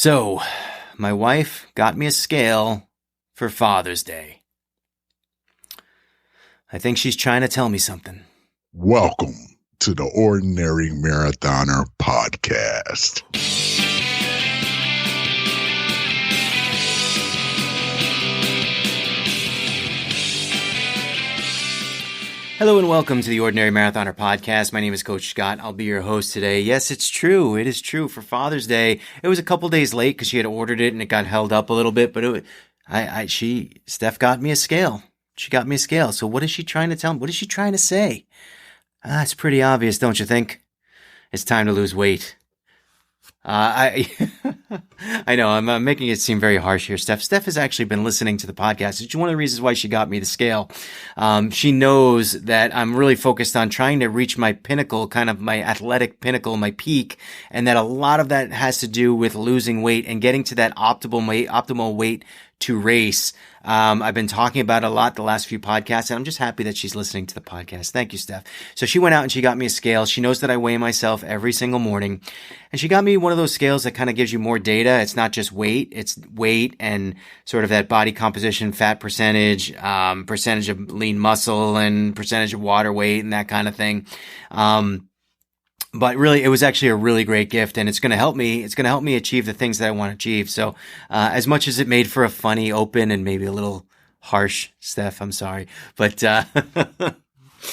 So, my wife got me a scale for Father's Day. I think she's trying to tell me something. Welcome to the Ordinary Marathoner Podcast. Hello and welcome to the Ordinary Marathoner Podcast. My name is Coach Scott. I'll be your host today. Yes, it's true. It is true. For Father's Day, it was a couple days late because she had ordered it and it got held up a little bit. But Steph got me a scale. She got me a scale. So what is she trying to tell me? What is she trying to say? It's pretty obvious, don't you think? It's time to lose weight. I know I'm making it seem very harsh here, Steph. Steph has actually been listening to the podcast. It's one of the reasons why she got me the scale. She knows that I'm really focused on trying to reach my pinnacle, kind of my athletic pinnacle, my peak, and that a lot of that has to do with losing weight and getting to that optimal weight to race. I've been talking about it a lot the last few podcasts, and I'm just happy that she's listening to the podcast. Thank you, Steph. So she went out and she got me a scale. She knows that I weigh myself every single morning, and she got me one of those scales that kind of gives you more data. It's not just weight, it's weight and sort of that body composition, fat percentage, percentage of lean muscle and percentage of water weight and that kind of thing. But really, it was actually a really great gift, and it's going to help me. It's going to help me achieve the things that I want to achieve. So, as much as it made for a funny, open, and maybe a little harsh, Steph, I'm sorry, but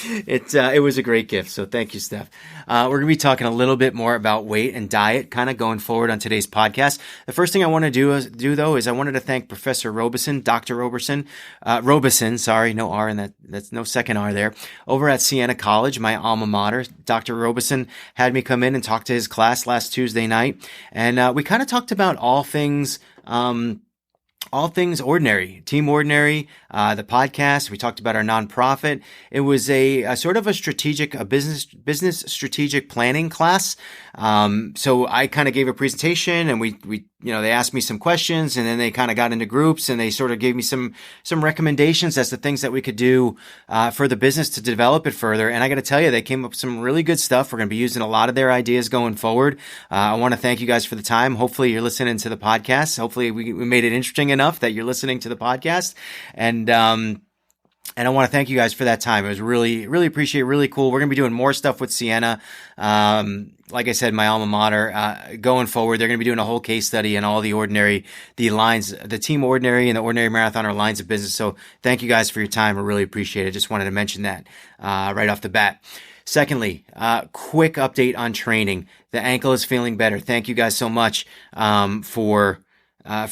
it was a great gift. So thank you, Steph. We're going to be talking a little bit more about weight and diet kind of going forward on today's podcast. The first thing I want to do though, is I wanted to thank Professor Robeson, Dr. Robeson, sorry, no R in that. That's no second R there. Over at Siena College, my alma mater, Dr. Robeson had me come in and talk to his class last Tuesday night. And, we kind of talked about all things ordinary, Team Ordinary, the podcast. We talked about our nonprofit. It was a sort of a business strategic planning class. So I kind of gave a presentation, and we they asked me some questions, and then they kind of got into groups, and they sort of gave me some recommendations as to things that we could do for the business to develop it further. And I got to tell you, they came up with some really good stuff. We're going to be using a lot of their ideas going forward. I want to thank you guys for the time. Hopefully you're listening to the podcast. Hopefully we made it interesting enough that you're listening to the podcast. And I want to thank you guys for that time. It was really, really appreciate it. Really cool. We're going to be doing more stuff with Siena. Like I said, my alma mater, going forward, they're going to be doing a whole case study on all the lines, the Team Ordinary and the Ordinary Marathoner lines of business. So thank you guys for your time. I really appreciate it. Just wanted to mention that, right off the bat. Secondly, quick update on training. The ankle is feeling better. Thank you guys so much, for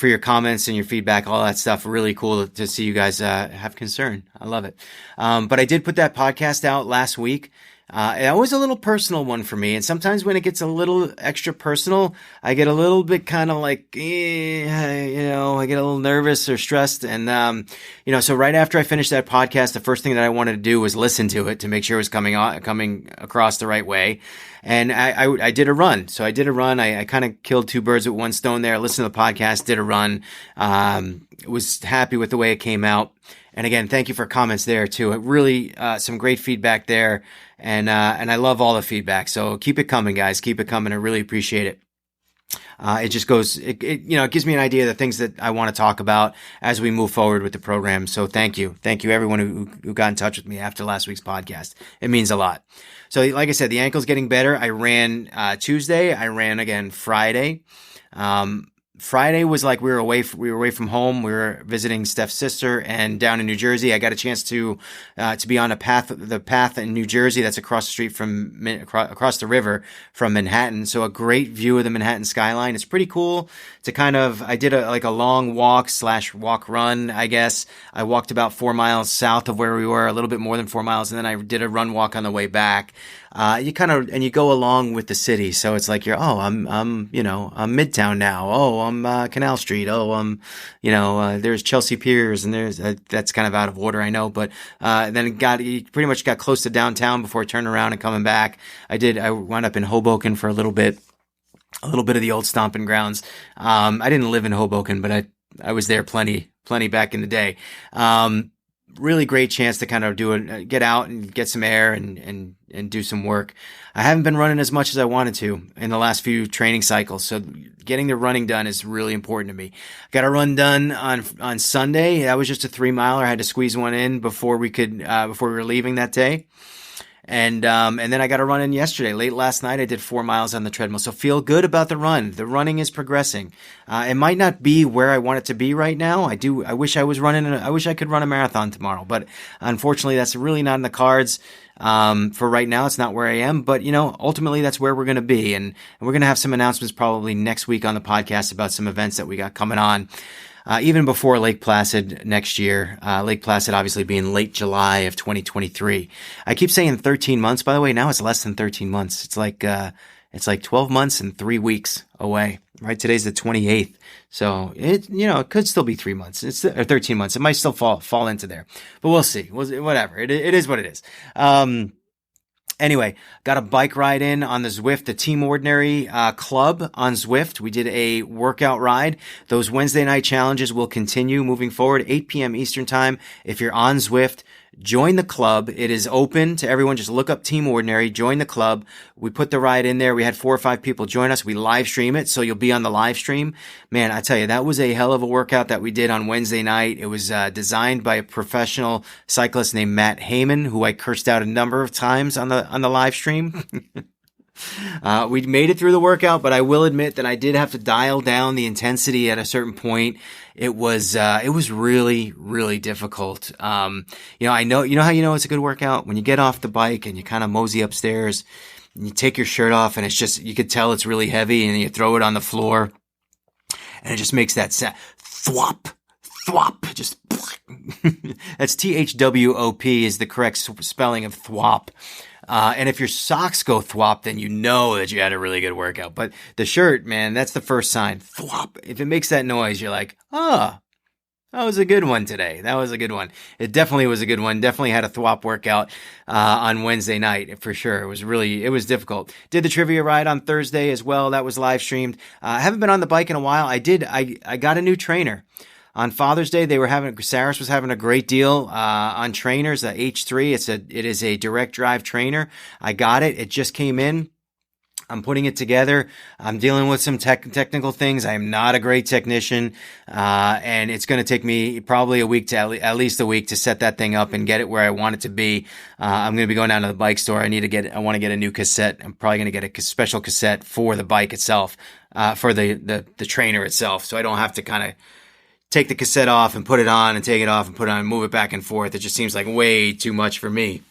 your comments and your feedback, all that stuff. Really cool to see you guys have concern. I love it. But I did put that podcast out last week. It was a little personal one for me. And sometimes when it gets a little extra personal, I get a little bit kind of like, I get a little nervous or stressed. And, so right after I finished that podcast, the first thing that I wanted to do was listen to it to make sure it was coming across the right way. And I did a run. So I did a run. I kind of killed two birds with one stone there. I listened to the podcast, did a run. Was happy with the way it came out. And again, thank you for comments there too. It really, some great feedback there. And I love all the feedback. So keep it coming, guys. Keep it coming. I really appreciate it. It just goes, it gives me an idea of the things that I want to talk about as we move forward with the program. So thank you. Thank you everyone who got in touch with me after last week's podcast. It means a lot. So like I said, the ankle's getting better. I ran, Tuesday. I ran again Friday. Friday was like we were away from home. We were visiting Steph's sister, and down in New Jersey, I got a chance to be on the path in New Jersey that's across the street across the river from Manhattan. So a great view of the Manhattan skyline. It's pretty cool to I did a long walk run, I guess. I walked about 4 miles south of where we were, a little bit more than 4 miles, and then I did a run walk on the way back. You go along with the city. So it's like I'm Midtown now. Oh, I'm Canal Street. Oh, there's Chelsea Piers, and there's that's kind of out of order, I know. But then you pretty much got close to downtown before turning around and coming back. I wound up in Hoboken for a little bit of the old stomping grounds. I didn't live in Hoboken, but I was there plenty back in the day. really great chance to kind of get out and get some air and do some work. I haven't been running as much as I wanted to in the last few training cycles. So getting the running done is really important to me. Got a run done on Sunday. That was just a 3-miler. I had to squeeze one in before we were leaving that day. And then I got a run in yesterday. Late last night, I did 4 miles on the treadmill. So feel good about the run. The running is progressing. It might not be where I want it to be right now. I wish I was I wish I could run a marathon tomorrow, but unfortunately that's really not in the cards. For right now, it's not where I am, but ultimately that's where we're going to be. And we're going to have some announcements probably next week on the podcast about some events that we got coming on. Even before Lake Placid next year. Lake Placid obviously being late July of 2023. I keep saying 13 months, by the way. Now it's less than 13 months. It's like 12 months and 3 weeks away, right? Today's the 28th. So it could still be 3 months. Or 13 months. It might still fall into there, but we'll see. Whatever. It is what it is. Anyway, got a bike ride in on the Zwift, the Team Ordinary Club on Zwift. We did a workout ride. Those Wednesday night challenges will continue moving forward, 8 p.m. Eastern time. If you're on Zwift, join the club. It is open to everyone. Just look up Team Ordinary, join the club. We put the ride in there. We had 4 or 5 people join us. We live stream it, so you'll be on the live stream. Man, I tell you, that was a hell of a workout that we did on Wednesday night. It was designed by a professional cyclist named Matt Heyman, who I cursed out a number of times on the live stream. We made it through the workout, but I will admit that I did have to dial down the intensity at a certain point. It was really, really difficult. I know how it's a good workout when you get off the bike and you kind of mosey upstairs and you take your shirt off and it's just, you could tell it's really heavy and you throw it on the floor and it just makes that sound. Thwop, thwop, just, that's THWOP is the correct spelling of thwop. And if your socks go thwop, then you know that you had a really good workout. But the shirt, man, that's the first sign. Thwop. If it makes that noise, you're like, that was a good one today. That was a good one. It definitely was a good one. Definitely had a thwop workout, on Wednesday night for sure. It was difficult. Did the trivia ride on Thursday as well. That was live streamed. I haven't been on the bike in a while. I got a new trainer. On Father's Day, Saris was having a great deal, on trainers, the H3. It is a direct drive trainer. I got it. It just came in. I'm putting it together. I'm dealing with some technical things. I am not a great technician. And it's going to take me probably a week to at least a week to set that thing up and get it where I want it to be. I'm going to be going down to the bike store. I want to get a new cassette. I'm probably going to get a special cassette for the bike itself, for the trainer itself. So I don't have to kind of take the cassette off and put it on and take it off and put it on and move it back and forth. It just seems like way too much for me.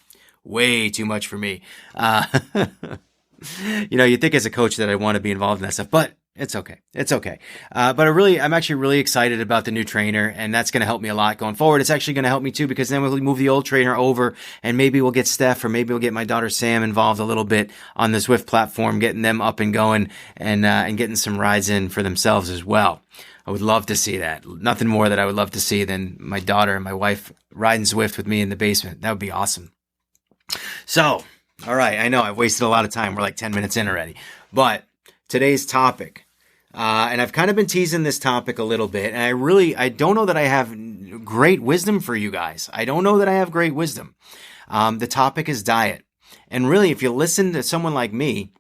Way too much for me. You'd think as a coach that I want to be involved in that stuff, but it's okay. It's okay. But I'm actually really excited about the new trainer, and that's going to help me a lot going forward. It's actually going to help me too, because then we'll move the old trainer over and maybe we'll get Steph or maybe we'll get my daughter Sam involved a little bit on the Zwift platform, getting them up and going and getting some rides in for themselves as well. I would love to see that. Nothing more that I would love to see than my daughter and my wife riding Zwift with me in the basement. That would be awesome. So, all right. I know I've wasted a lot of time. We're like 10 minutes in already. But today's topic, and I've kind of been teasing this topic a little bit, and I don't know that I have great wisdom for you guys. I don't know that I have great wisdom. The topic is diet. And really, if you listen to someone like me,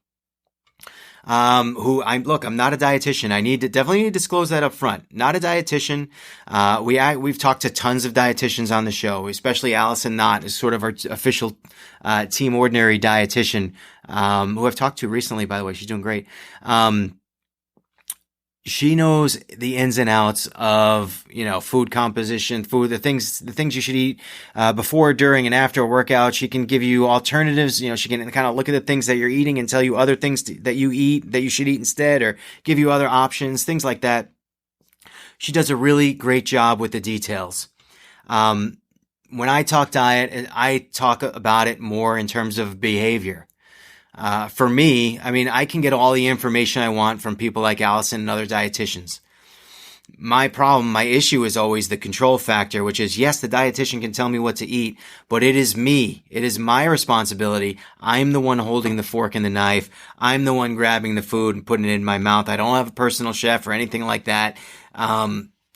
I'm not a dietitian. I definitely need to disclose that up front. Not a dietitian. We've talked to tons of dietitians on the show, especially Allison Knott is sort of our official, Team Ordinary dietitian, who I've talked to recently, by the way. She's doing great. She knows the ins and outs of, food composition, the things you should eat, before, during, and after a workout. She can give you alternatives. She can kind of look at the things that you're eating and tell you other things that you eat that you should eat instead, or give you other options, things like that. She does a really great job with the details. When I talk diet, I talk about it more in terms of behavior. For me, I can get all the information I want from people like Allison and other dietitians. My issue is always the control factor, which is, yes, the dietitian can tell me what to eat, but it is me. It is my responsibility. I'm the one holding the fork and the knife. I'm the one grabbing the food and putting it in my mouth. I don't have a personal chef or anything like that.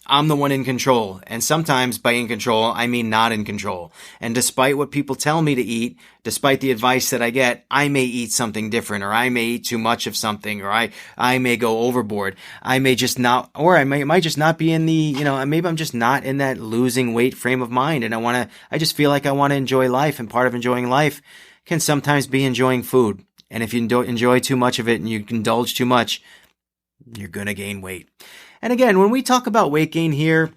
I'm the one in control. And sometimes by in control, I mean not in control. And despite what people tell me to eat, despite the advice that I get, I may eat something different, or I may eat too much of something, or I may go overboard. I may just not, or I might just not be in the, maybe I'm just not in that losing weight frame of mind. And I just feel like I want to enjoy life. And part of enjoying life can sometimes be enjoying food. And if you enjoy too much of it and you indulge too much, you're going to gain weight. And again, when we talk about weight gain here,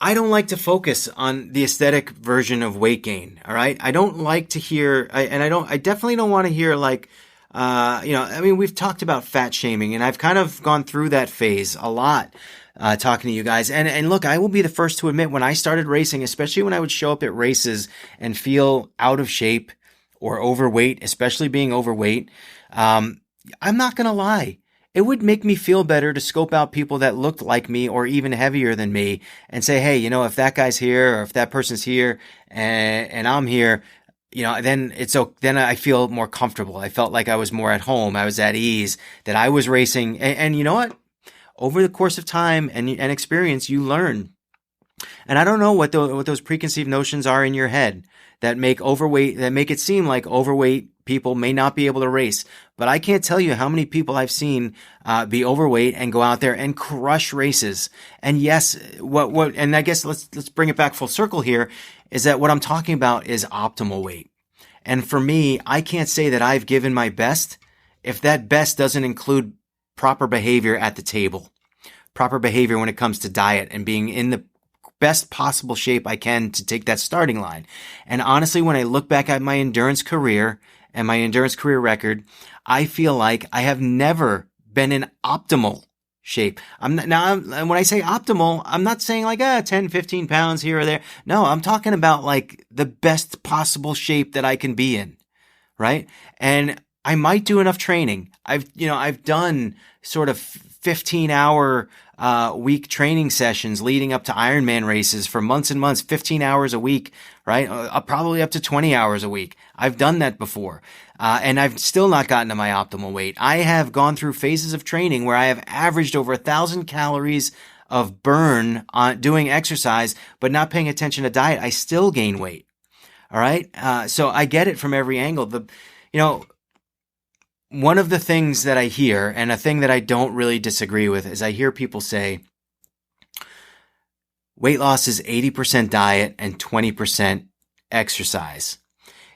I don't like to focus on the aesthetic version of weight gain. All right. I don't like to hear, I definitely don't want to hear like, we've talked about fat shaming, and I've kind of gone through that phase a lot, talking to you guys. And look, I will be the first to admit, when I started racing, especially when I would show up at races and feel out of shape or overweight, especially being overweight, I'm not going to lie. It would make me feel better to scope out people that looked like me or even heavier than me and say, hey, if that guy's here or if that person's here and I'm here, then then I feel more comfortable. I felt like I was more at home. I was at ease, that I was racing. And you know what? Over the course of time and experience, you learn. And I don't know what those preconceived notions are in your head that make it seem like overweight people may not be able to race. But I can't tell you how many people I've seen be overweight and go out there and crush races. And yes, and I guess let's bring it back full circle here, is that what I'm talking about is optimal weight. And for me, I can't say that I've given my best if that best doesn't include proper behavior at the table, proper behavior when it comes to diet and being in the best possible shape I can to take that starting line. And honestly, when I look back at my endurance career and my endurance career record, I feel like I have never been in optimal shape. When I say optimal, I'm not saying like 10, 15 pounds here or there. No, I'm talking about like the best possible shape that I can be in, right? And I might do enough training. I've done sort of 15-hour week training sessions leading up to Ironman races for months and months, 15 hours a week, right? Probably up to 20 hours a week. I've done that before. And I've still not gotten to my optimal weight. I have gone through phases of training where I have averaged over 1,000 calories of burn on doing exercise, but not paying attention to diet. I still gain weight. All right. So I get it from every angle. One of the things that I hear, and a thing that I don't really disagree with, is I hear people say weight loss is 80% diet and 20% exercise.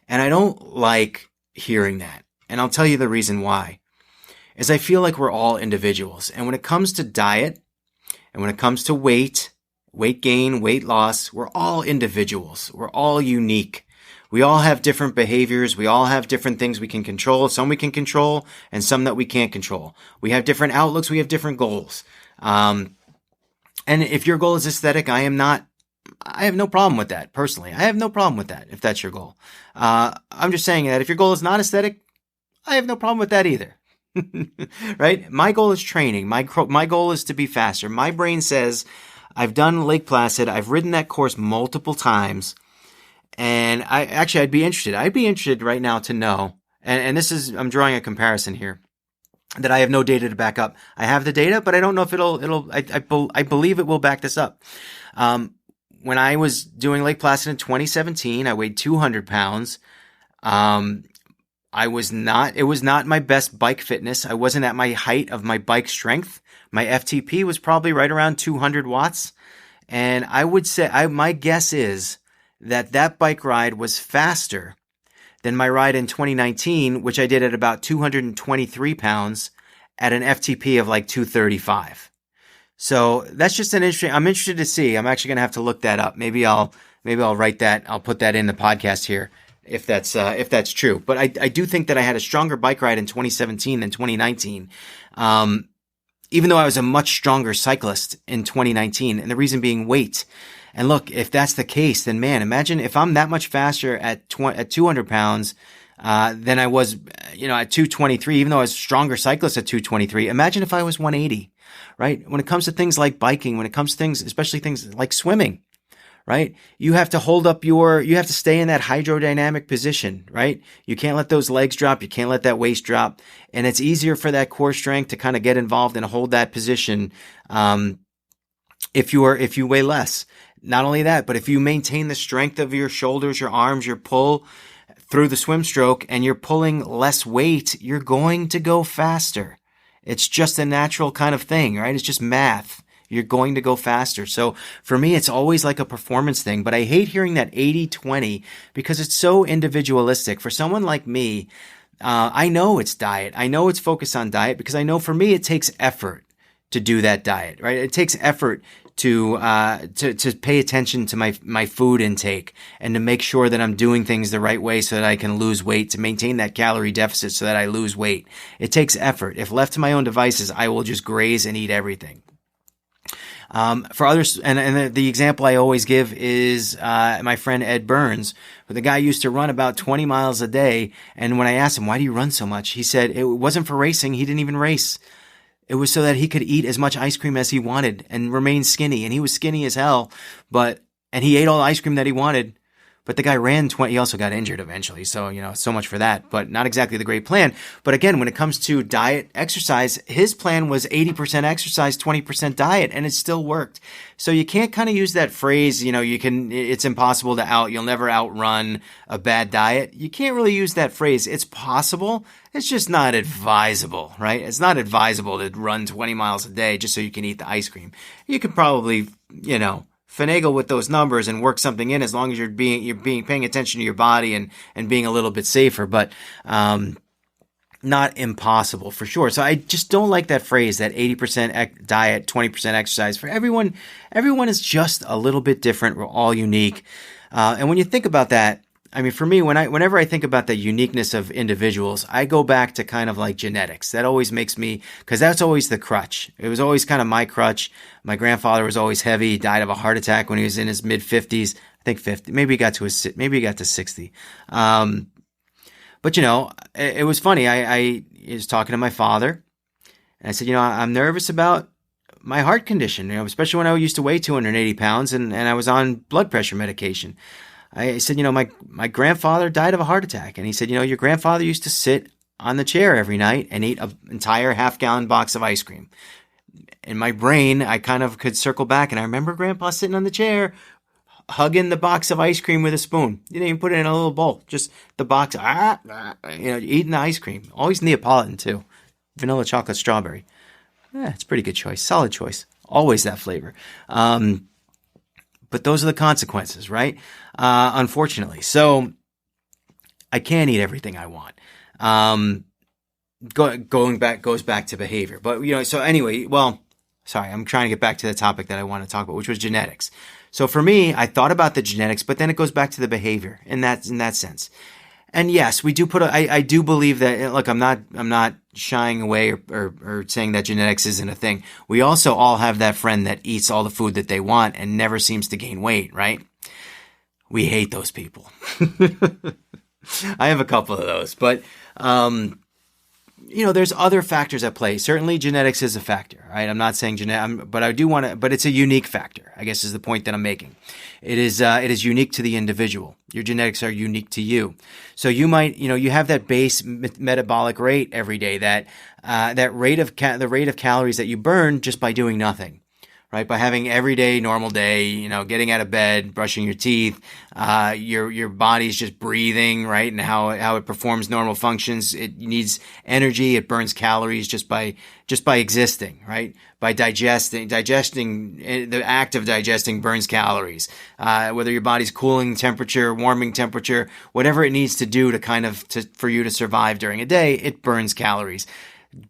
And I don't like hearing that. And I'll tell you the reason why. Is I feel like we're all individuals. And when it comes to diet, and when it comes to weight gain, weight loss, we're all individuals. We're all unique. We all have different behaviors. We all have different things we can control. Some we can control and some that we can't control. We have different outlooks. We have different goals. And if your goal is aesthetic, I have no problem with that. Personally, I have no problem with that if that's your goal. I'm just saying that if your goal is not aesthetic, I have no problem with that either. Right? My goal is training. My goal is to be faster. My brain says, I've done Lake Placid. I've ridden that course multiple times. And I'd be interested. I'd be interested right now to know, and I'm drawing a comparison here that I have no data to back up. I have the data, but I don't know if I believe it will back this up. When I was doing Lake Placid in 2017, I weighed 200 pounds. It was not my best bike fitness. I wasn't at my height of my bike strength. My FTP was probably right around 200 watts. And I would say, my guess is that bike ride was faster than my ride in 2019, which I did at about 223 pounds at an FTP of like 235. So that's just I'm interested to see. I'm actually going to have to look that up. Maybe I'll write that. I'll put that in the podcast here if that's true. But I do think that I had a stronger bike ride in 2017 than 2019. Even though I was a much stronger cyclist in 2019, and the reason being weight. And look, if that's the case, then man, imagine if I'm that much faster at 200 pounds than I was, at 223, even though I was a stronger cyclist at 223. Imagine if I was 180, right? When it comes to things like biking, when it comes to things, especially things like swimming, right? You have to you have to stay in that hydrodynamic position, right? You can't let those legs drop. You can't let that waist drop. And it's easier for that core strength to kind of get involved and hold that position, if you weigh less. Not only that, but if you maintain the strength of your shoulders, your arms, your pull through the swim stroke, and you're pulling less weight, you're going to go faster. It's just a natural kind of thing, right? It's just math. You're going to go faster. So for me, it's always like a performance thing, but I hate hearing that 80-20 because it's so individualistic. For someone like me, I know it's diet. I know it's focused on diet because I know for me, it takes effort to do that diet, right? It takes effort to pay attention to my food intake and to make sure that I'm doing things the right way so that I can lose weight, to maintain that calorie deficit so that I lose weight. It takes effort. If left to my own devices, I will just graze and eat everything. For others, and the example I always give is my friend Ed Burns, where the guy used to run about 20 miles a day. And when I asked him, why do you run so much? He said it wasn't for racing. He didn't even race. It was so that he could eat as much ice cream as he wanted and remain skinny. And he was skinny as hell, and he ate all the ice cream that he wanted. But the guy ran 20, he also got injured eventually. So, so much for that, but not exactly the great plan. But again, when it comes to diet, exercise, his plan was 80% exercise, 20% diet, and it still worked. So you can't kind of use that phrase, it's impossible you'll never outrun a bad diet. You can't really use that phrase. It's possible. It's just not advisable, right? It's not advisable to run 20 miles a day just so you can eat the ice cream. You could probably, finagle with those numbers and work something in as long as you're paying attention to your body and being a little bit safer, but not impossible for sure. So I just don't like that phrase, that 80% diet, 20% exercise. For everyone is just a little bit different. We're all unique. And when you think about that, I mean, for me, whenever I think about the uniqueness of individuals, I go back to kind of like genetics. That always makes me, because that's always the crutch. It was always kind of my crutch. My grandfather was always heavy. He died of a heart attack when he was in his mid 50s. I think 50. Maybe he got to 60. But it was funny. I was talking to my father, and I said, I'm nervous about my heart condition. Especially when I used to weigh 280 pounds and I was on blood pressure medication. I said, my grandfather died of a heart attack. And he said, your grandfather used to sit on the chair every night and eat an entire half-gallon box of ice cream. In my brain, I kind of could circle back, and I remember Grandpa sitting on the chair, hugging the box of ice cream with a spoon. You didn't even put it in a little bowl, just the box, eating the ice cream. Always Neapolitan, too. Vanilla, chocolate, strawberry. It's a pretty good choice. Solid choice. Always that flavor. But those are the consequences, right? Unfortunately. So I can't eat everything I want. Goes back to behavior. But, so anyway, sorry, I'm trying to get back to the topic that I want to talk about, which was genetics. So for me, I thought about the genetics, but then it goes back to the behavior in that sense. And yes, we do I do believe that, look, I'm not shying away or saying that genetics isn't a thing. We also all have that friend that eats all the food that they want and never seems to gain weight, right? We hate those people. I have a couple of those, but, there's other factors at play. Certainly genetics is a factor, right? I'm not saying but I do want to, but it's a unique factor, I guess is the point that I'm making. It is unique to the individual. Your genetics are unique to you. So you might, you have that base metabolic rate every day, that rate of the rate of calories that you burn just by doing nothing. Right? By having everyday normal day, getting out of bed, brushing your teeth, your body's just breathing, right? And how it performs normal functions. It needs energy. It burns calories just by existing, right? By digesting, the act of digesting burns calories. Whether your body's cooling temperature, warming temperature, whatever it needs to do for you to survive during a day, it burns calories.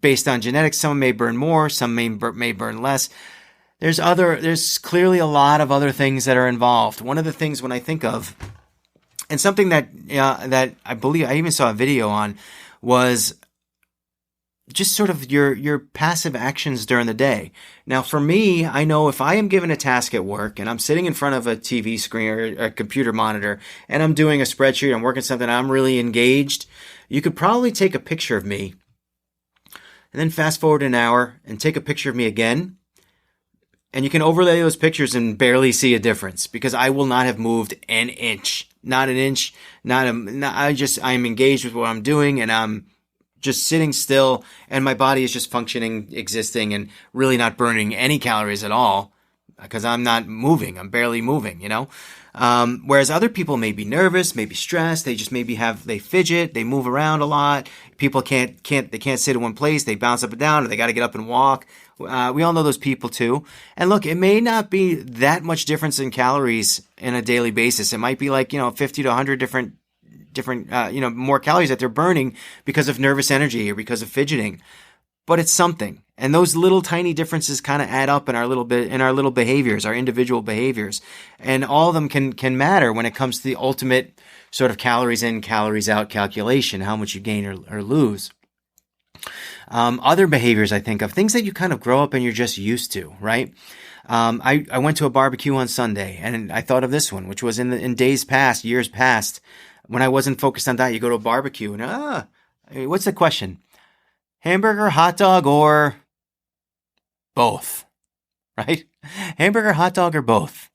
Based on genetics, some may burn more, some may burn less. There's clearly a lot of other things that are involved. One of the things when I think of, and something that I believe I even saw a video on, was just sort of your passive actions during the day. Now, for me, I know if I am given a task at work and I'm sitting in front of a TV screen or a computer monitor and I'm doing a spreadsheet, I'm working something, I'm really engaged, you could probably take a picture of me and then fast forward an hour and take a picture of me again. And you can overlay those pictures and barely see a difference because I will not have moved an inch, not an inch, I'm engaged with what I'm doing and I'm just sitting still and my body is just functioning, existing and really not burning any calories at all. because I'm not moving. I'm barely moving, Whereas other people may be nervous, may be stressed. They just maybe they fidget, they move around a lot. People they can't sit in one place. They bounce up and down, or they got to get up and walk. We all know those people too. And look, it may not be that much difference in calories in a daily basis. It might be like, 50 to 100 different, more calories that they're burning because of nervous energy or because of fidgeting. But it's something. And those little tiny differences kind of add up in our little behaviors, our individual behaviors. And all of them can matter when it comes to the ultimate sort of calories in, calories out calculation, how much you gain or lose. Other behaviors I think of, things that you kind of grow up and you're just used to, right? I went to a barbecue on Sunday and I thought of this one, which was in days past, years past, when I wasn't focused on diet. You go to a barbecue and, what's the question? Hamburger, hot dog, or both, right? Hamburger, hot dog, or both.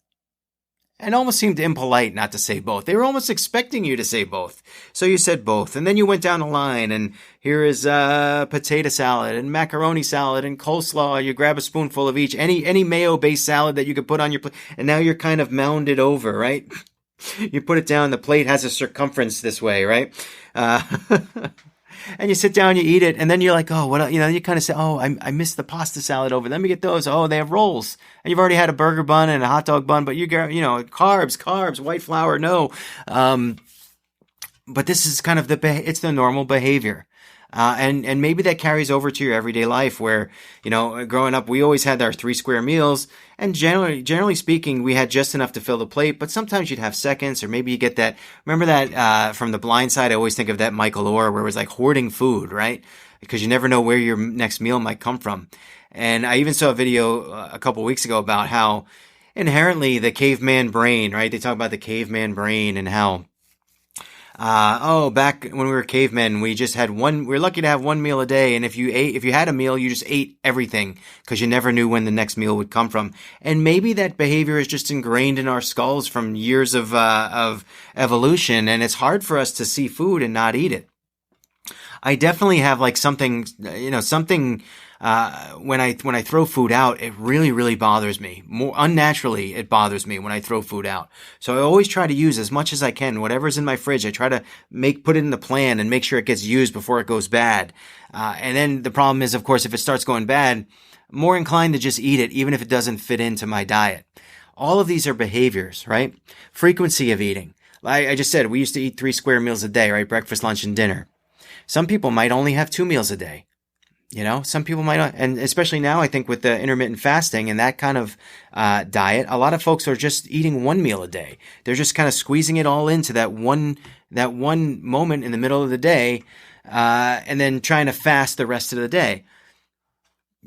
And almost seemed impolite not to say both. They were almost expecting you to say both. So you said both. And then you went down the line and here is potato salad and macaroni salad and coleslaw. You grab a spoonful of each, any mayo-based salad that you could put on your plate. And now you're kind of mounded over, right? You put it down, the plate has a circumference this way, right? And you sit down, you eat it, and then you're like, oh, what? You kind of say, oh, I missed the pasta salad over. Let me get those. Oh, they have rolls, and you've already had a burger bun and a hot dog bun, but carbs, white flour, no. But this is kind of it's the normal behavior. And maybe that carries over to your everyday life where, growing up, we always had our 3 square meals. And generally speaking, we had just enough to fill the plate, but sometimes you'd have seconds, or maybe you get that. Remember that, from The Blind Side? I always think of that Michael Allure where it was like hoarding food, right? Because you never know where your next meal might come from. And I even saw a video a couple weeks ago about how inherently the caveman brain, right? They talk about the caveman brain and how, back when we were cavemen, we were lucky to have one meal a day. And if you had a meal, you just ate everything because you never knew when the next meal would come from. And maybe that behavior is just ingrained in our skulls from years of evolution. And it's hard for us to see food and not eat it. I definitely have like something, when I throw food out, it really, really bothers me. More unnaturally, it bothers me when I throw food out. So I always try to use as much as I can. Whatever's in my fridge, I try to put it in the plan and make sure it gets used before it goes bad. And then the problem is, of course, if it starts going bad, I'm more inclined to just eat it, even if it doesn't fit into my diet. All of these are behaviors, right? Frequency of eating. I just said, we used to eat 3 square meals a day, right? Breakfast, lunch, and dinner. Some people might only have 2 meals a day. Some people might not, and especially now, I think with the intermittent fasting and that kind of diet, a lot of folks are just eating 1 meal a day. They're just kind of squeezing it all into that one moment in the middle of the day, and then trying to fast the rest of the day.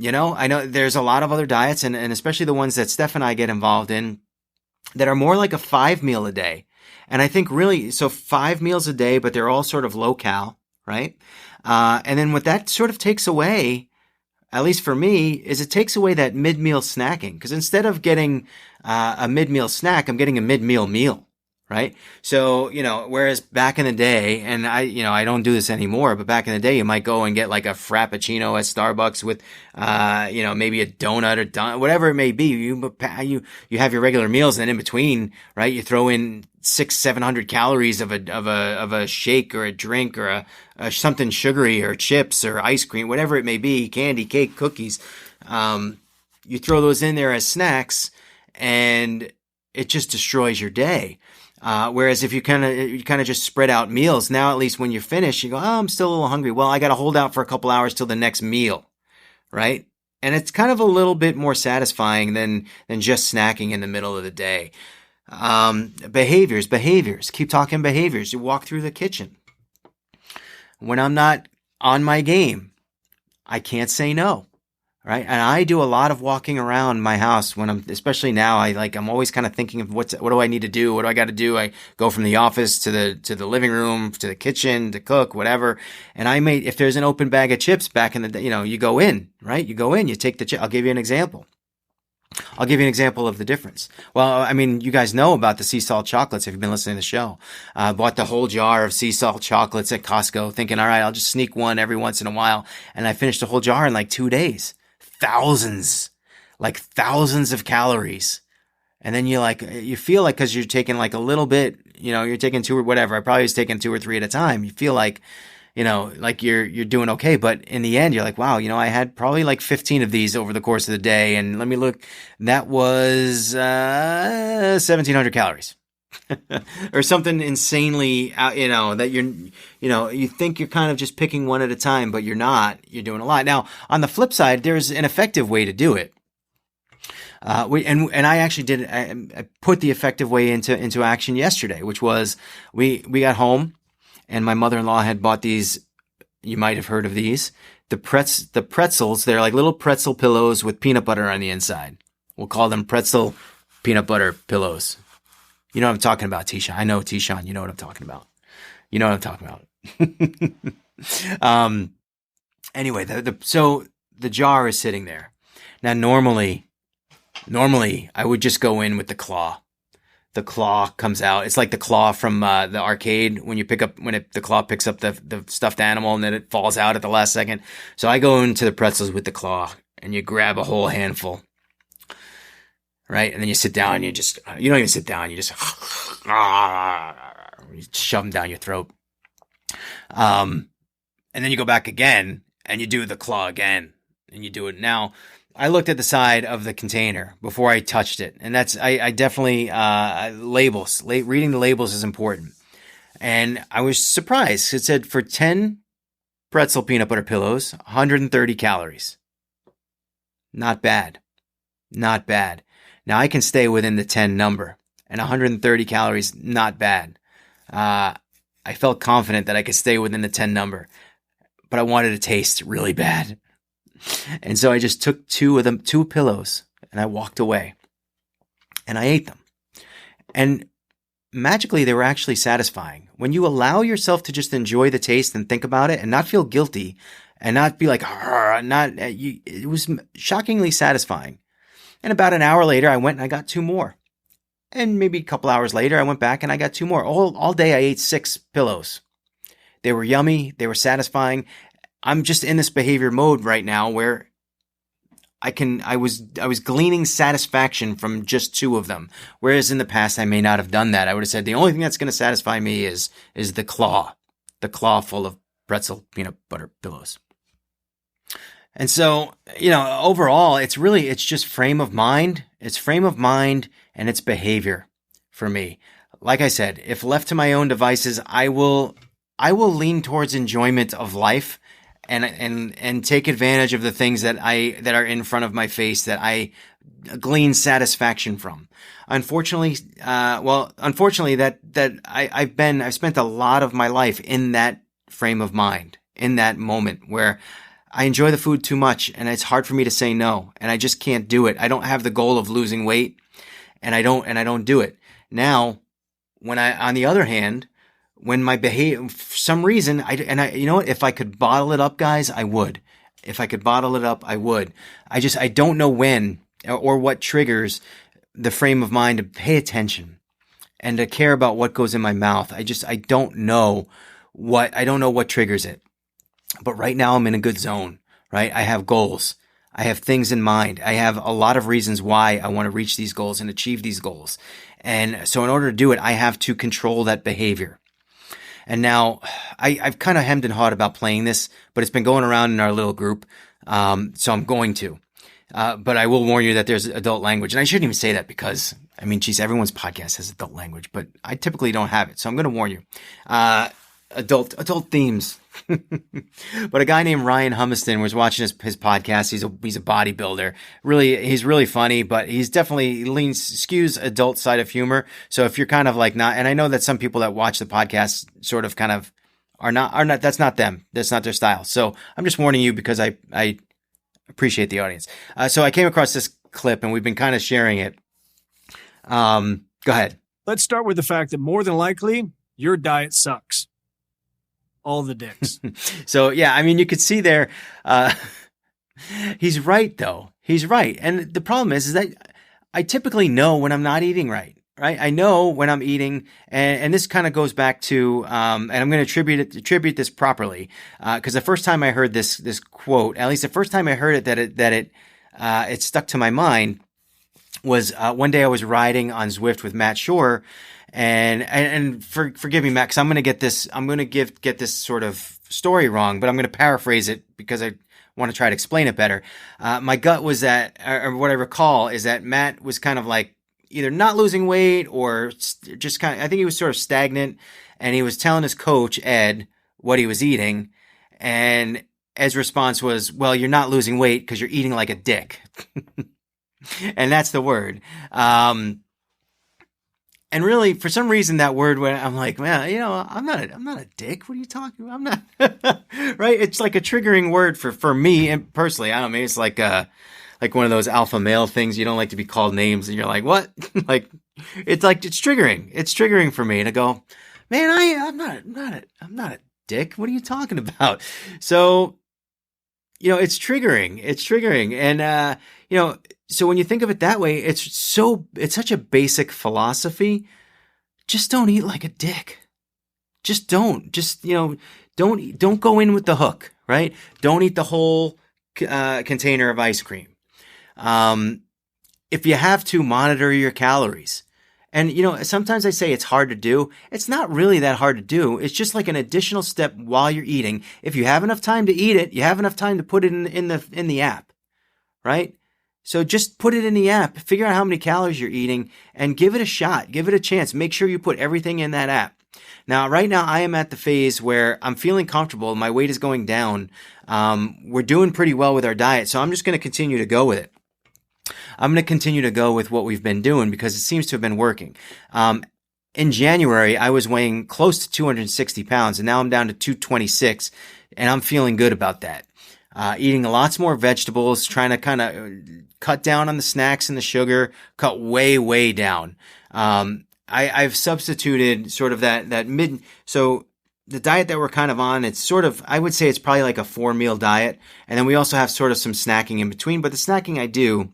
I know there's a lot of other diets, and especially the ones that Steph and I get involved in, that are more like a 5 meal a day. And I think really, so 5 meals a day, but they're all sort of low cal, right? And then what that sort of takes away, at least for me, is it takes away that mid-meal snacking. Because instead of getting a mid-meal snack, I'm getting a mid-meal meal, right? So, whereas back in the day, and I don't do this anymore, but back in the day, you might go and get like a Frappuccino at Starbucks with, maybe a donut or whatever it may be. You have your regular meals, and then in between, right, you throw in 600-700 calories of a shake or a drink or a something sugary or chips or ice cream, whatever it may be, candy, cake, cookies. You throw those in there as snacks, and it just destroys your day. Whereas if you kind of just spread out meals, now at least when you're finished, you go, oh, I'm still a little hungry. Well, I got to hold out for a couple hours till the next meal, right? And it's kind of a little bit more satisfying than just snacking in the middle of the day. Behaviors. Keep talking behaviors. You walk through the kitchen. When I'm not on my game, I can't say no. Right. And I do a lot of walking around my house especially now, I'm always kind of thinking of what do I need to do? What do I got to do? I go from the office to the living room, to the kitchen, to cook, whatever. And if there's an open bag of chips back in the day, you go in, right? You go in, you take the chip. I'll give you an example. I'll give you an example of the difference. Well, I mean, you guys know about the sea salt chocolates if you've been listening to the show. Bought the whole jar of sea salt chocolates at Costco thinking, all right, I'll just sneak one every once in a while. And I finished the whole jar in like 2 days. Thousands. like thousands of calories. And then you feel like, cause you're taking like a little bit, you're taking two or whatever. I probably was taking two or three at a time. You feel like, like you're doing okay. But in the end, you're like, wow, I had probably like 15 of these over the course of the day. And let me look, that was, 1,700 calories. Or something insanely, that you think you're kind of just picking one at a time, but you're not. You're doing a lot. Now, on the flip side, there's an effective way to do it. I actually did. I put the effective way into action yesterday, which was we got home, and my mother-in-law had bought these. You might have heard of these. The pretzels. They're like little pretzel pillows with peanut butter on the inside. We'll call them pretzel peanut butter pillows. You know what I'm talking about, Tisha. I know, Tishan. You know what I'm talking about. You know what I'm talking about. Anyway, so the jar is sitting there. Now, normally I would just go in with the claw. The claw comes out. It's like the claw from the arcade when the claw picks up the stuffed animal and then it falls out at the last second. So I go into the pretzels with the claw and you grab a whole handful. Right? And then you sit down and you don't even sit down. You just you shove them down your throat. And then you go back again and you do the claw again and you do it. Now, I looked at the side of the container before I touched it. And I definitely, reading the labels is important. And I was surprised. It said for 10 pretzel peanut butter pillows, 130 calories. Not bad. Not bad. Now I can stay within the 10 number, and 130 calories, not bad. I felt confident that I could stay within the 10 number, but I wanted to taste really bad. And so I just took two pillows, and I walked away, and I ate them. And magically, they were actually satisfying. When you allow yourself to just enjoy the taste and think about it and not feel guilty and not be like, it was shockingly satisfying. And about an hour later, I went and I got two more. And maybe a couple hours later, I went back and I got two more. All day, I ate 6 pillows. They were yummy. They were satisfying. I'm just in this behavior mode right now where I was gleaning satisfaction from just 2 of them. Whereas in the past, I may not have done that. I would have said the only thing that's going to satisfy me is the claw full of pretzel peanut butter pillows. And so, overall, it's just frame of mind. It's frame of mind and it's behavior for me. Like I said, if left to my own devices, I will lean towards enjoyment of life and take advantage of the things that are in front of my face that I glean satisfaction from. Unfortunately, that I've spent a lot of my life in that frame of mind, in that moment where I enjoy the food too much and it's hard for me to say no, and I just can't do it. I don't have the goal of losing weight and I don't do it. Now, on the other hand, when my behavior, for some reason, if I could bottle it up, guys, I would. If I could bottle it up, I would. I don't know when or what triggers the frame of mind to pay attention and to care about what goes in my mouth. I don't know what triggers it. But right now I'm in a good zone, right? I have goals. I have things in mind. I have a lot of reasons why I want to reach these goals and achieve these goals. And so in order to do it, I have to control that behavior. And now I've kind of hemmed and hawed about playing this, but it's been going around in our little group. So I'm going to. But I will warn you that there's adult language. And I shouldn't even say that because, everyone's podcast has adult language, but I typically don't have it. So I'm going to warn you. Adult themes. But a guy named Ryan Humiston was watching his podcast. He's a bodybuilder. He's really funny, but he's definitely skews adult side of humor. So if you're kind of like not, and I know that some people that watch the podcast sort of kind of are not, that's not them. That's not their style. So I'm just warning you because I appreciate the audience. So I came across this clip and we've been kind of sharing it. Go ahead. Let's start with the fact that more than likely your diet sucks. All the dicks. So, yeah, you could see there, he's right, though. He's right. And the problem is that I typically know when I'm not eating right? I know when I'm eating, and this kind of goes back to, and I'm going to attribute this properly, because the first time I heard this quote, at least the first time I heard it, that it it stuck to my mind was one day I was riding on Zwift with Matt Shore, and forgive me, Matt, because I'm gonna get this sort of story wrong, but I'm gonna paraphrase it because I want to try to explain it better. My gut was that, or what I recall is that Matt was kind of like either not losing weight or just kind of, I think he was sort of stagnant, and he was telling his coach Ed what he was eating, and Ed's response was, "Well, you're not losing weight because you're eating like a dick." And that's the word. And really, for some reason, that word, when I'm like, man, I'm not a dick. What are you talking about? I'm not, right? It's like a triggering word for me and personally. I don't mean, it's like one of those alpha male things. You don't like to be called names, and you're like, what? It's triggering. It's triggering for me to go, man, I'm not a dick. What are you talking about? So, it's triggering. It's triggering, and so when you think of it that way, it's such a basic philosophy. Just don't eat like a dick. Just don't. Just, don't go in with the hook, right? Don't eat the whole container of ice cream. If you have to, monitor your calories. And, sometimes I say it's hard to do. It's not really that hard to do. It's just like an additional step while you're eating. If you have enough time to eat it, you have enough time to put it in the app, right? So just put it in the app, figure out how many calories you're eating, and give it a shot. Give it a chance. Make sure you put everything in that app. Now, right now, I am at the phase where I'm feeling comfortable. My weight is going down. We're doing pretty well with our diet, so I'm just going to continue to go with it. I'm going to continue to go with what we've been doing because it seems to have been working. In January, I was weighing close to 260 pounds, and now I'm down to 226, and I'm feeling good about that. Eating lots more vegetables, trying to kind of cut down on the snacks and the sugar, cut way, way down. I've substituted sort of that mid, so the diet that we're kind of on, it's sort of, I would say it's probably like a 4-meal diet. And then we also have sort of some snacking in between, but the snacking I do,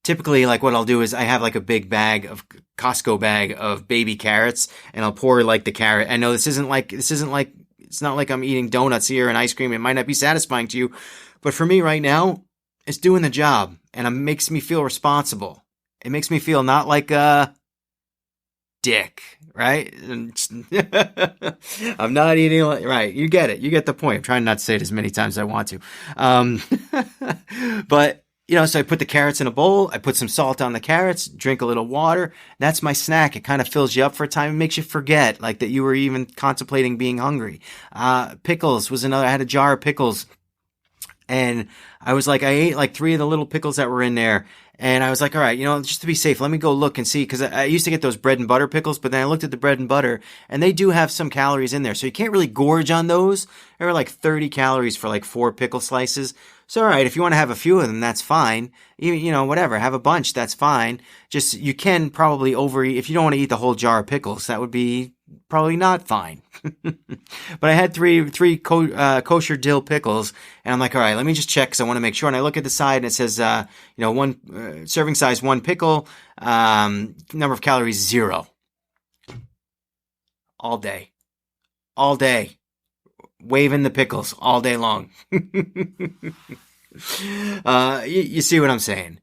typically, like what I'll do is I have like a big Costco bag of baby carrots, and I'll pour like the carrot. I know this isn't like, it's not like I'm eating donuts here and ice cream. It might not be satisfying to you, but for me right now, it's doing the job, and it makes me feel responsible. It makes me feel not like a dick, right? I'm not eating like, right. You get it. You get the point. I'm trying not to say it as many times as I want to. But so I put the carrots in a bowl. I put some salt on the carrots, drink a little water. That's my snack. It kind of fills you up for a time. It makes you forget like that you were even contemplating being hungry. Pickles was another. I had a jar of pickles, and I was like, I ate like 3 of the little pickles that were in there. And I was like, all right, just to be safe, let me go look and see. Because I used to get those bread and butter pickles, but then I looked at the bread and butter, and they do have some calories in there. So you can't really gorge on those. There were like 30 calories for like 4 pickle slices. So, all right, if you want to have a few of them, that's fine. Whatever, have a bunch, that's fine. Just, you can probably overeat. If you don't want to eat the whole jar of pickles, that would be probably not fine. But I had three kosher dill pickles, and I'm like, all right, let me just check because I want to make sure. And I look at the side, and it says, one serving size, 1 pickle, number of calories 0. All day, waving the pickles all day long. You see what I'm saying?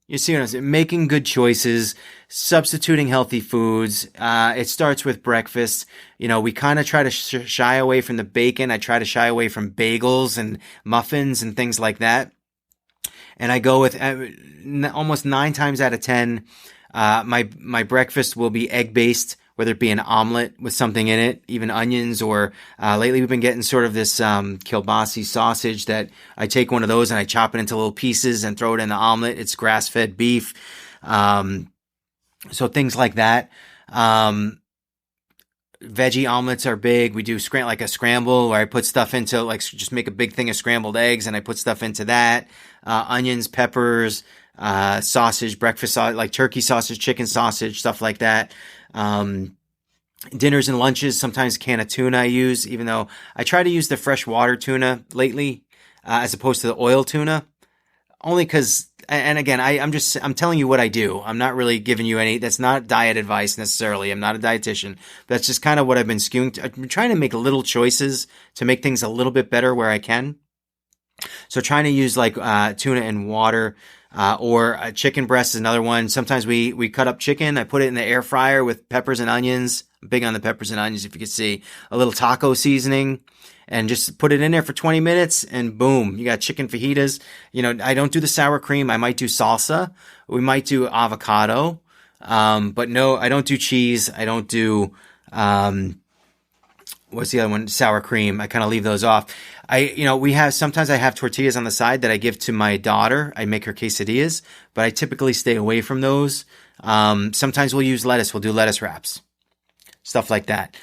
Making good choices, substituting healthy foods. It starts with breakfast. We kind of try to shy away from the bacon. I try to shy away from bagels and muffins and things like that. And I go with almost 9 times out of 10, my breakfast will be egg-based, whether it be an omelet with something in it, even onions, or lately we've been getting sort of this kielbasi sausage that I take one of those and I chop it into little pieces and throw it in the omelet. It's grass-fed beef. So things like that. Veggie omelets are big. We do like a scramble where I put stuff into, like, just make a big thing of scrambled eggs and I put stuff into that. Onions, peppers, sausage, breakfast sausage, like turkey sausage, chicken sausage, stuff like that. Dinners and lunches, sometimes a can of tuna I use, even though I try to use the freshwater tuna lately, as opposed to the oil tuna, only because, and again, I'm telling you what I do. I'm not really giving you that's not diet advice necessarily. I'm not a dietitian. That's just kind of what I've been skewing to. I've been trying to make little choices to make things a little bit better where I can. So trying to use like tuna and water, or chicken breast is another one. Sometimes we cut up chicken. I put it in the air fryer with peppers and onions. I'm big on the peppers and onions, if you could see. A little taco seasoning, and just put it in there for 20 minutes, and boom, you got chicken fajitas. I don't do the sour cream. I might do salsa. We might do avocado. But no, I don't do cheese. I don't do, what's the other one? Sour cream. I kind of leave those off. Sometimes I have tortillas on the side that I give to my daughter. I make her quesadillas, but I typically stay away from those. Sometimes we'll use lettuce. We'll do lettuce wraps, stuff like that.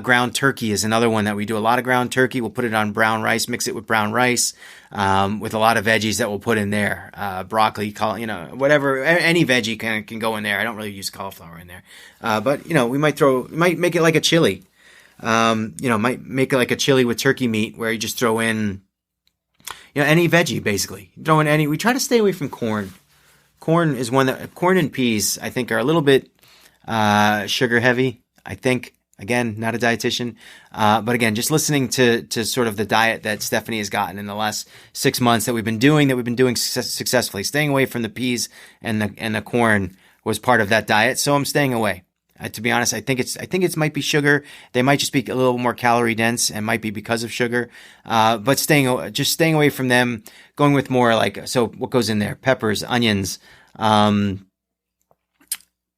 Ground turkey is another one that we do a lot of. Ground turkey. We'll put it on brown rice, mix it with brown rice, with a lot of veggies that we'll put in there. Broccoli, whatever, any veggie can go in there. I don't really use cauliflower in there. But we might make it like a chili. Might make it like a chili with turkey meat, where you just throw in, any veggie, basically. We try to stay away from corn. Corn and peas, I think, are a little bit, sugar heavy. I think, again, not a dietitian. But again, just listening to sort of the diet that Stephanie has gotten in the last 6 months that we've been doing successfully. Staying away from the peas and the corn was part of that diet. So I'm staying away. To be honest, I think it might be sugar. They might just be a little more calorie dense, and might be because of sugar. But staying away from them, going with more like, so what goes in there? Peppers, onions. We've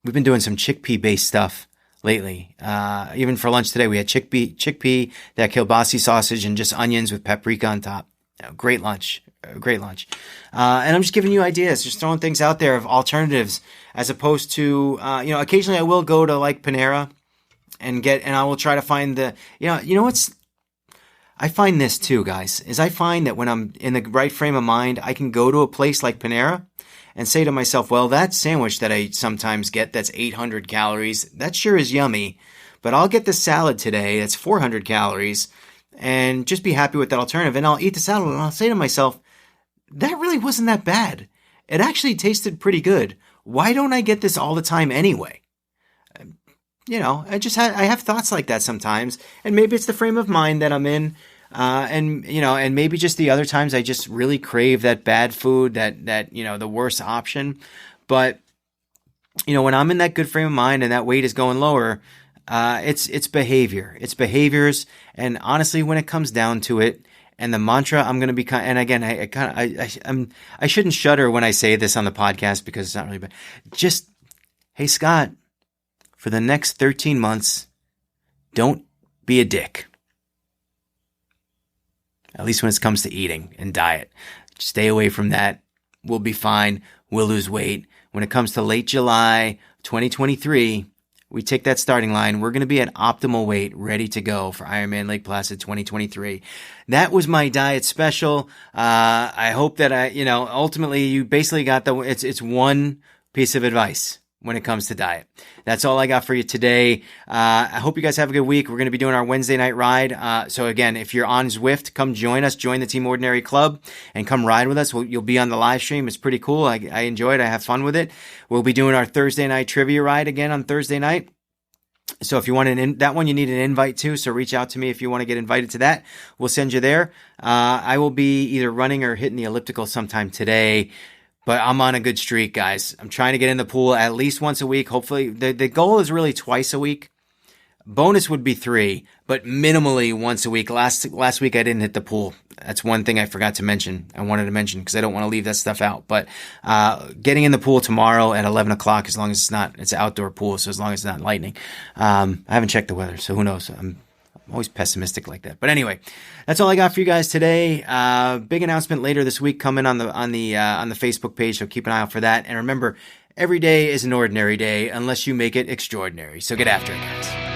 been doing some chickpea based stuff lately. Even for lunch today, we had chickpea, that kielbasi sausage, and just onions with paprika on top. Great lunch. And I'm just giving you ideas, just throwing things out there of alternatives, as opposed to, occasionally I will go to like Panera and I will try to find I find this too, guys, is I find that when I'm in the right frame of mind, I can go to a place like Panera and say to myself, well, that sandwich that I sometimes get that's 800 calories, that sure is yummy, but I'll get the salad today that's 400 calories and just be happy with that alternative. And I'll eat the salad and I'll say to myself, that really wasn't that bad. It actually tasted pretty good. Why don't I get this all the time anyway? I have thoughts like that sometimes, and maybe it's the frame of mind that I'm in. And maybe just the other times I just really crave that bad food, that the worst option. But, when I'm in that good frame of mind and that weight is going lower, it's behavior. It's behaviors. And honestly, when it comes down to it, and the mantra I'm going to be, and again, I shouldn't shudder when I say this on the podcast, because it's not really bad. Just, hey, Scott, for the next 13 months, don't be a dick. At least when it comes to eating and diet. Stay away from that. We'll be fine. We'll lose weight. When it comes to late July 2023, we take that starting line. We're going to be at optimal weight, ready to go for Ironman Lake Placid 2023. That was my diet special. I hope that ultimately you basically got it's one piece of advice when it comes to diet. That's all I got for you today. I hope you guys have a good week. We're going to be doing our Wednesday night ride. So again, if you're on Zwift, come join us, join the Team Ordinary Club, and come ride with us. You'll be on the live stream. It's pretty cool. I enjoy it. I have fun with it. We'll be doing our Thursday night trivia ride again on Thursday night. So if you want that one, you need an invite too. So reach out to me if you want to get invited to that. We'll send you there. I will be either running or hitting the elliptical sometime today. But I'm on a good streak, guys. I'm trying to get in the pool at least once a week. Hopefully, the goal is really twice a week. Bonus would be 3, but minimally once a week. Last week I didn't hit the pool. That's one thing I forgot to mention. I wanted to mention because I don't want to leave that stuff out. But getting in the pool tomorrow at 11 o'clock, as long as it's an outdoor pool, so as long as it's not lightning. I haven't checked the weather, so who knows? I'm always pessimistic like that. But anyway, that's all I got for you guys today. Big announcement later this week coming on the Facebook page, so keep an eye out for that. And remember, every day is an ordinary day unless you make it extraordinary. So get after it, guys.